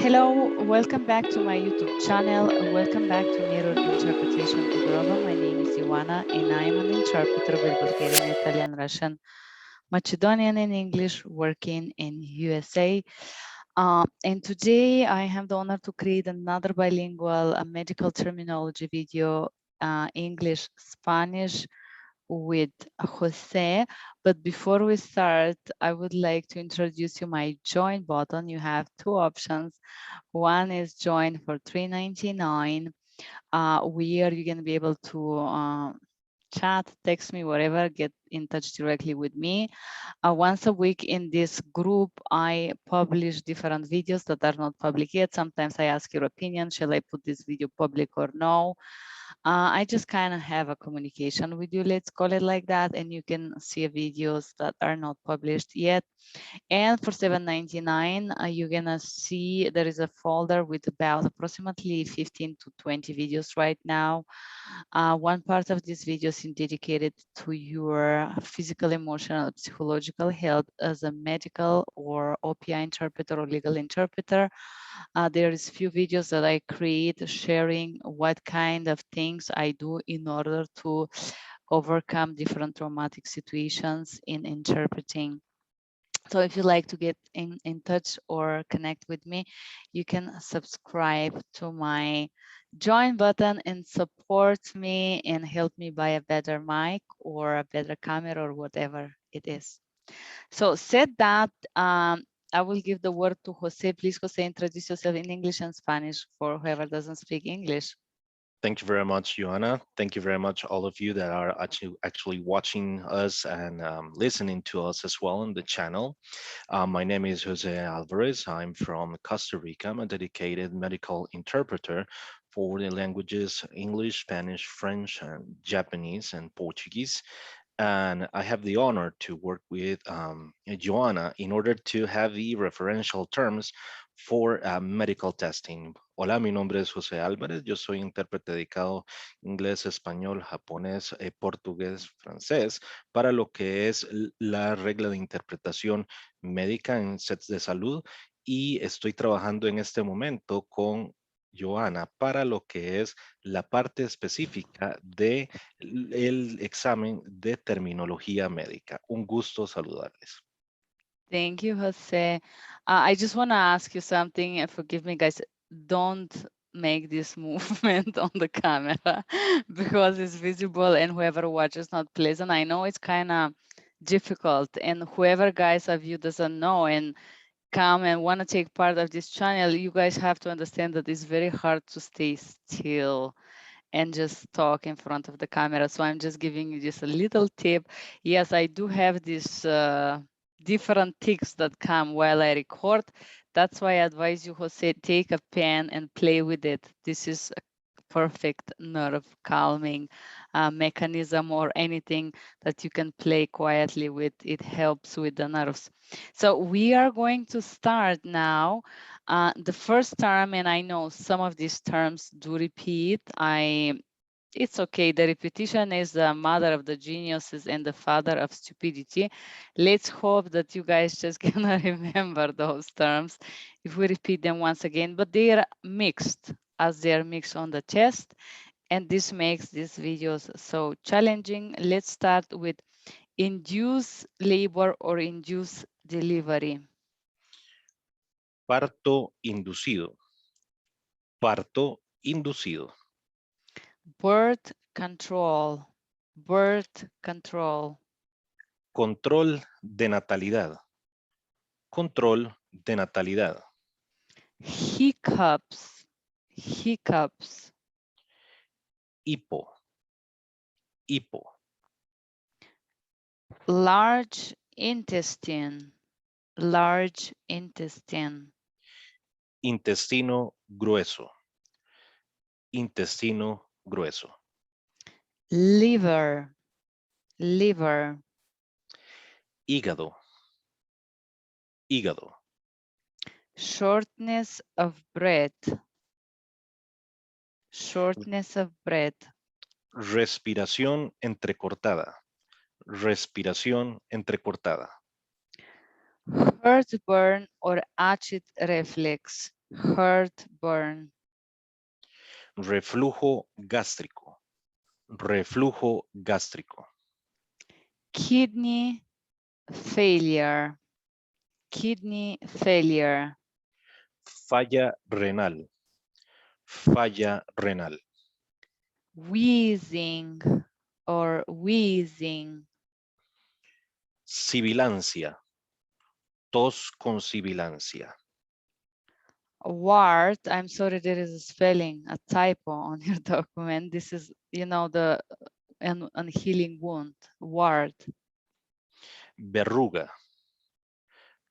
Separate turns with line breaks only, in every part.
Hello, welcome back to my YouTube channel. Welcome back to Mirror Interpretation Todorova. My name is Ioana and I am an interpreter with Bulgarian, Italian, Russian, Macedonian and English working in USA. And today I have the honor to create another bilingual medical terminology video, English, Spanish, with Jose. But before we start, I would like to introduce you my join button. You have two options. One is join for $3.99, where you're gonna be able to chat, text me, whatever, get in touch directly with me. Once a week in this group, I publish different videos that are not public yet. Sometimes I ask your opinion, shall I put this video public or no? I just kind of have a communication with you, let's call it like that, and you can see videos that are not published yet. And for $7.99, you're gonna see there is a folder with about approximately 15 to 20 videos right now. One part of this video is dedicated to your physical, emotional, psychological health as a medical or OPI interpreter or legal interpreter. There is few videos that I create sharing what kind of things I do in order to overcome different traumatic situations in interpreting. So if you like to get in touch or connect with me, you can subscribe to my join button and support me and help me buy a better mic or a better camera or whatever it is. So said that, I will give the word to Jose. Please, Jose, introduce yourself in English and Spanish for whoever doesn't speak English.
Thank you very much, Joanna. Thank you very much, all of you that are actually watching us and listening to us as well on the channel. My name is Jose Alvarez. I'm from Costa Rica. I'm a dedicated medical interpreter for the languages English, Spanish, French, and Japanese, and Portuguese. And I have the honor to work with Joanna in order to have the referential terms for medical testing. Hola, mi nombre es José Álvarez. Yo soy intérprete dedicado inglés, español, japonés, portugués, francés para lo que es la regla de interpretación médica en sets de salud y estoy trabajando en este momento con Joana para lo que es la parte específica de el examen de terminología médica. Un gusto saludarles.
Thank you, Jose. I just want to ask you something, and forgive me, guys. Don't make this movement on the camera because it's visible and whoever watches not pleasant. I know it's kind of difficult, and whoever guys of you doesn't know and come and want to take part of this channel, you guys have to understand that it's very hard to stay still and just talk in front of the camera. So I'm just giving you just a little tip. Yes, I do have these different tics that come while I record. That's why I advise you, Jose, take a pen and play with it. This is a perfect nerve calming mechanism, or anything that you can play quietly with. It helps with the nerves. So we are going to start now. The first term, and I know some of these terms do repeat. It's okay. The repetition is the mother of the geniuses and the father of stupidity. Let's hope that you guys just gonna remember those terms if we repeat them once again, but they are mixed as they are mixed on the test. And this makes these videos so challenging. Let's start with induce labor or induce delivery.
Parto inducido. Parto inducido.
Birth control. Birth control.
Control de natalidad. Control de natalidad.
Hiccups. Hiccups.
Hipo. Hipo.
Large intestine. Large intestine.
Intestino grueso. Intestino grueso.
Liver. Liver.
Hígado. Hígado.
Shortness of breath. Shortness of breath.
Respiración entrecortada. Respiración entrecortada.
Heartburn or acid reflux. heartburn,
reflujo gástrico, reflujo gástrico,
kidney failure, kidney failure,
falla renal, falla renal,
wheezing or wheezing,
sibilancia, tos con sibilancia,
wart. I'm sorry, there is a spelling, a typo on your document. This is, the unhealing wound, wart.
verruga,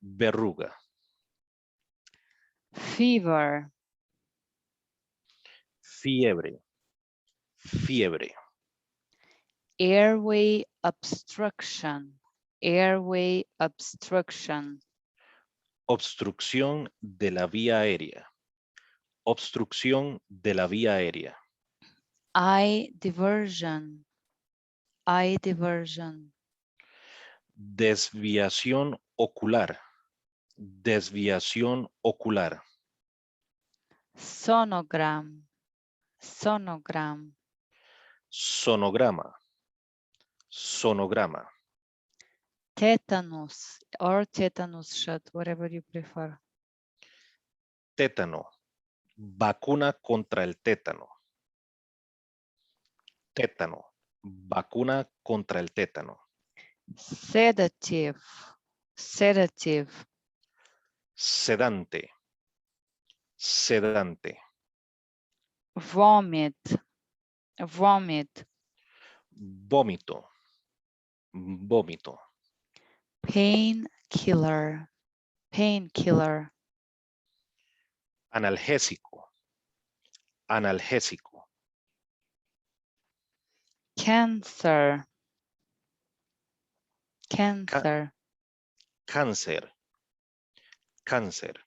verruga,
Fever,
fiebre, fiebre,
airway obstruction, airway obstruction,
obstrucción de la vía aérea, obstrucción de la vía aérea,
eye diversion, eye diversion,
desviación ocular, desviación ocular,
sonogram, sonogram,
sonograma, sonograma,
tetanus or tetanus shot, whatever you prefer.
tétano, vacuna contra el tétano, tétano, vacuna contra el tétano,
Sedative, sedative,
sedante, sedante,
vomit, vomit,
vómito, vómito,
painkiller, painkiller,
analgésico, analgésico,
cancer,
ca-
cancer,
cáncer, cáncer,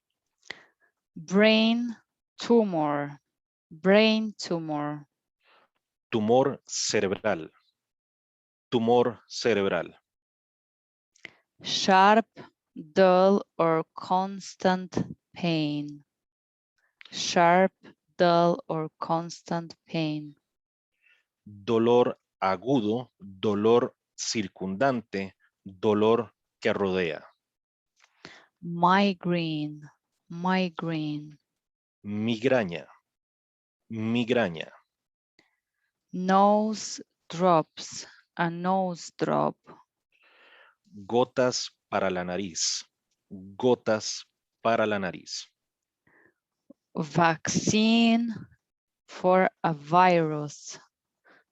brain tumor, brain tumor,
tumor cerebral, tumor cerebral,
sharp, dull, or constant pain, sharp, dull, or constant pain,
dolor agudo, dolor circundante, dolor que rodea,
migraine, migraine,
migraña, migraña,
nose drops, a nose drop,
gotas para la nariz, gotas para la nariz,
vaccine for a virus,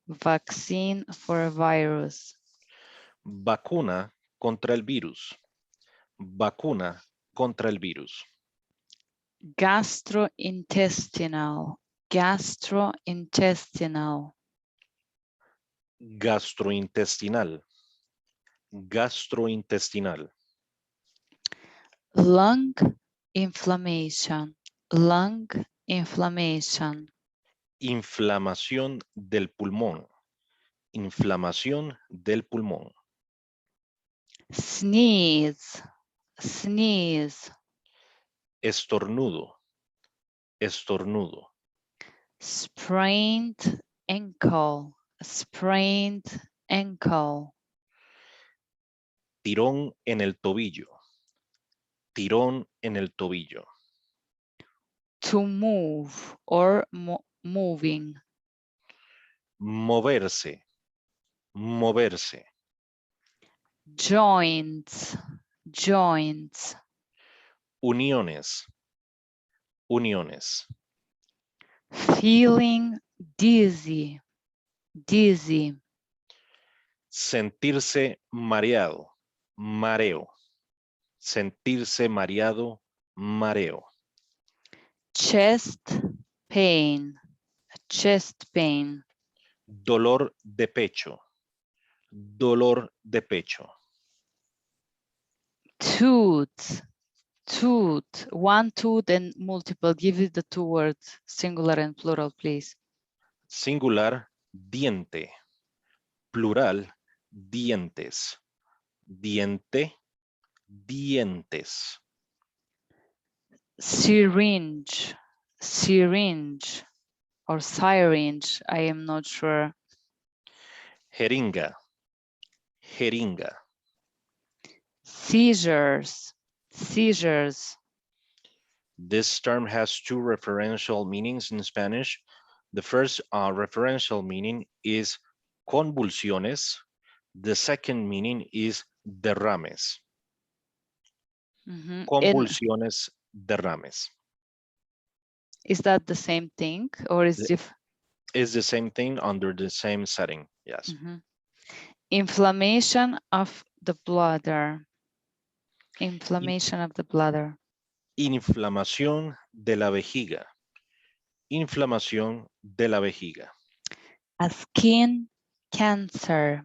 vaccine for a virus,
vacuna contra el virus, vacuna contra el virus,
gastrointestinal, gastrointestinal,
gastrointestinal, gastrointestinal,
lung inflammation, lung inflammation,
inflamación del pulmón, inflamación del pulmón,
sneeze, sneeze,
estornudo, estornudo,
sprained ankle, sprained ankle,
tirón en el tobillo, tirón en el tobillo,
to move or moving,
moverse, moverse,
joints, joints,
uniones, uniones,
feeling dizzy, dizzy,
sentirse mareado, mareo, sentirse mareado, mareo,
chest pain, chest pain,
dolor de pecho, dolor de pecho,
tooth, tooth, one tooth and multiple. Give it the two words, singular and plural, please.
singular, diente, plural, dientes, diente, dientes,
syringe, syringe, or syringe. I am not sure.
Jeringa, jeringa.
Seizures, seizures.
This term has two referential meanings in Spanish. The first referential meaning is convulsiones. The second meaning is derrames.
And
Convulsiones, derrames.
is that the same thing or is different?
It's the same thing under the same setting, yes.
Inflammation of the bladder. Inflammation of the bladder.
Inflamación de la vejiga. Inflamación de la vejiga.
A skin cancer.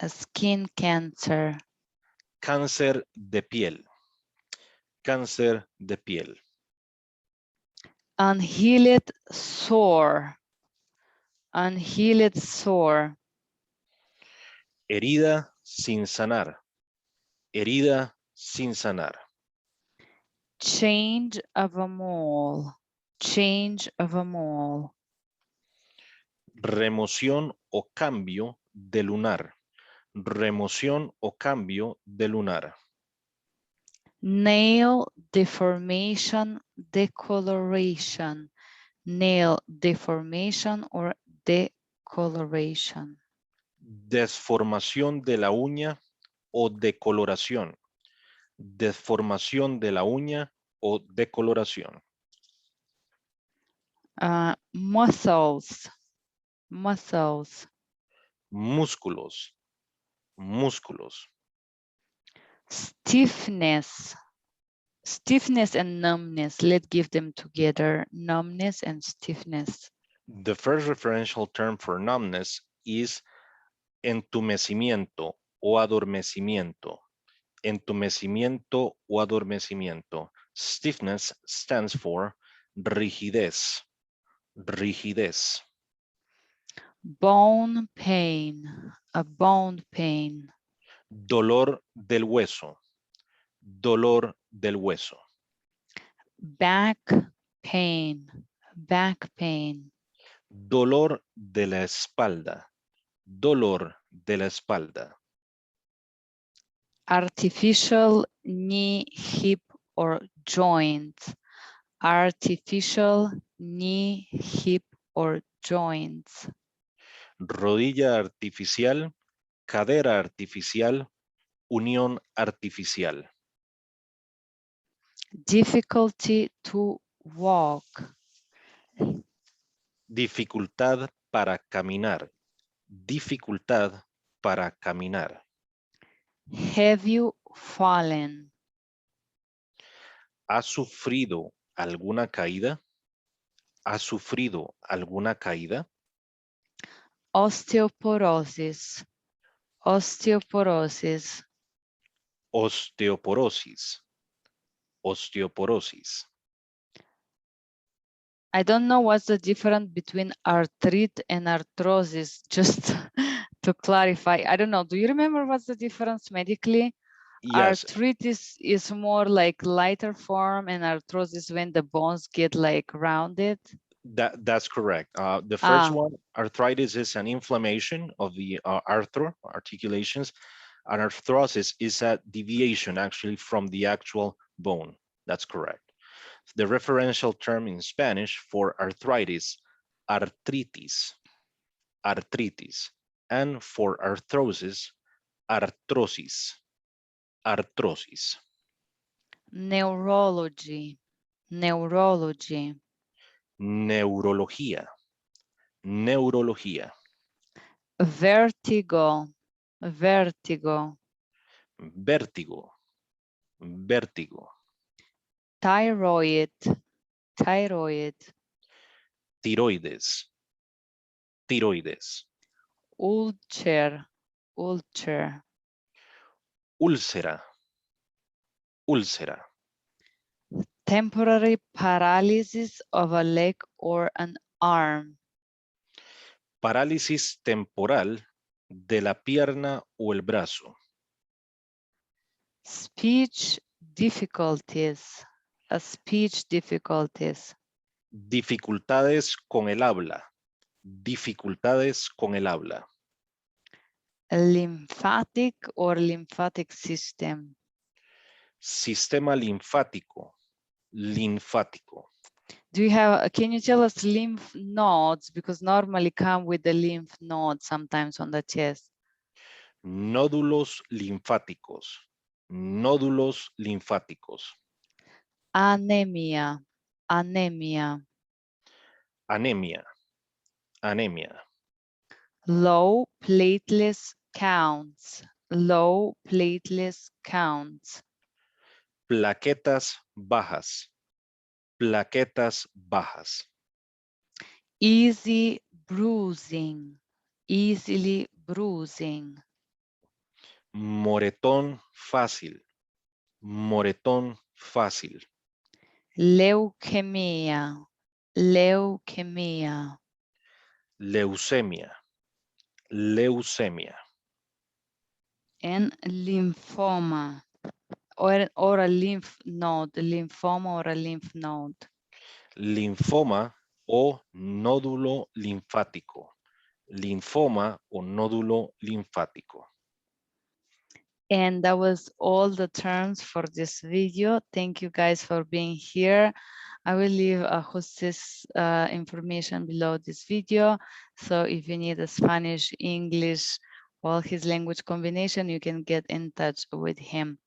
A skin cancer.
Cáncer de piel. Cáncer de piel.
Unhealed sore. Unhealed sore.
Herida sin sanar. Herida sin sanar.
Change of a mole. Change of a mole.
Remoción o cambio de lunar. Remoción o cambio de lunar.
Nail deformation, decoloration. Nail deformation or decoloration.
Desformación de la uña o decoloración. Deformación de la uña o decoloración.
Muscles, muscles.
Músculos. Músculos.
Stiffness, stiffness and numbness. Let's give them together. Numbness and stiffness.
The first referential term for numbness is entumecimiento o adormecimiento. Entumecimiento o adormecimiento. Stiffness stands for rigidez. Rigidez.
Bone pain, a bone pain.
Dolor del hueso. Dolor del hueso.
Back pain, back pain.
Dolor de la espalda. Dolor de la espalda.
Artificial knee, hip, or joint. Artificial knee, hip, or joints.
Rodilla artificial, cadera artificial, unión artificial.
Difficulty to walk.
Dificultad para caminar. Dificultad para caminar.
Have you fallen?
¿Ha sufrido alguna caída? ¿Ha sufrido alguna caída?
Osteoporosis. Osteoporosis.
Osteoporosis. Osteoporosis.
I don't know what's the difference between arthritis and arthrosis, just to clarify. I don't know. Do you remember what's the difference medically?
Yes.
Arthritis is more like lighter form and arthrosis when the bones get like rounded.
That's correct. The first one, arthritis, is an inflammation of the articulations, and arthrosis is a deviation actually from the actual bone. That's correct. The referential term in Spanish for arthritis, artritis, artritis, and for arthrosis, arthrosis, arthrosis.
Neurology, neurology.
Neurología, neurología.
Vertigo, vertigo.
Vértigo, vértigo.
Thyroid, thyroid.
Tiroides, tiroides.
Ulcer, ulcer.
Úlcera, úlcera.
Temporary paralysis of a leg or an arm.
Parálisis temporal de la pierna o el brazo.
Speech difficulties, Speech difficulties.
Dificultades con el habla. Dificultades con el habla.
Lymphatic or lymphatic system.
Sistema linfático. Linfático.
Can you tell us lymph nodes? Because normally come with the lymph node sometimes on the chest.
Nódulos linfáticos. Nódulos linfáticos.
Anemia. Anemia.
Anemia. Anemia.
Low platelet counts. Low platelet counts.
Plaquetas bajas. Plaquetas bajas.
Easy bruising. Easily bruising.
Moretón fácil. Moretón fácil.
Leukemia. Leukemia.
Leucemia. Leucemia.
And lymphoma. Or a lymph node. Lymphoma or a lymph node.
Linfoma o nódulo linfático. Linfoma o nódulo linfático.
And that was all the terms for this video. Thank you guys for being here. I will leave Jose's information below this video. So if you need a Spanish, English, or his language combination, you can get in touch with him.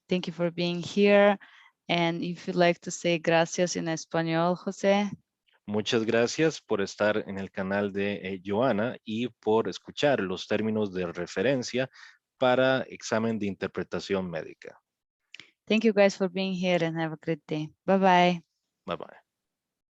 Thank you for being here. And if you'd like to say gracias in español, Jose.
Muchas gracias por estar en el canal de Joana y por escuchar los términos de referencia para examen de interpretación médica.
Thank you guys for being here and have a great day. Bye-bye.
Bye bye.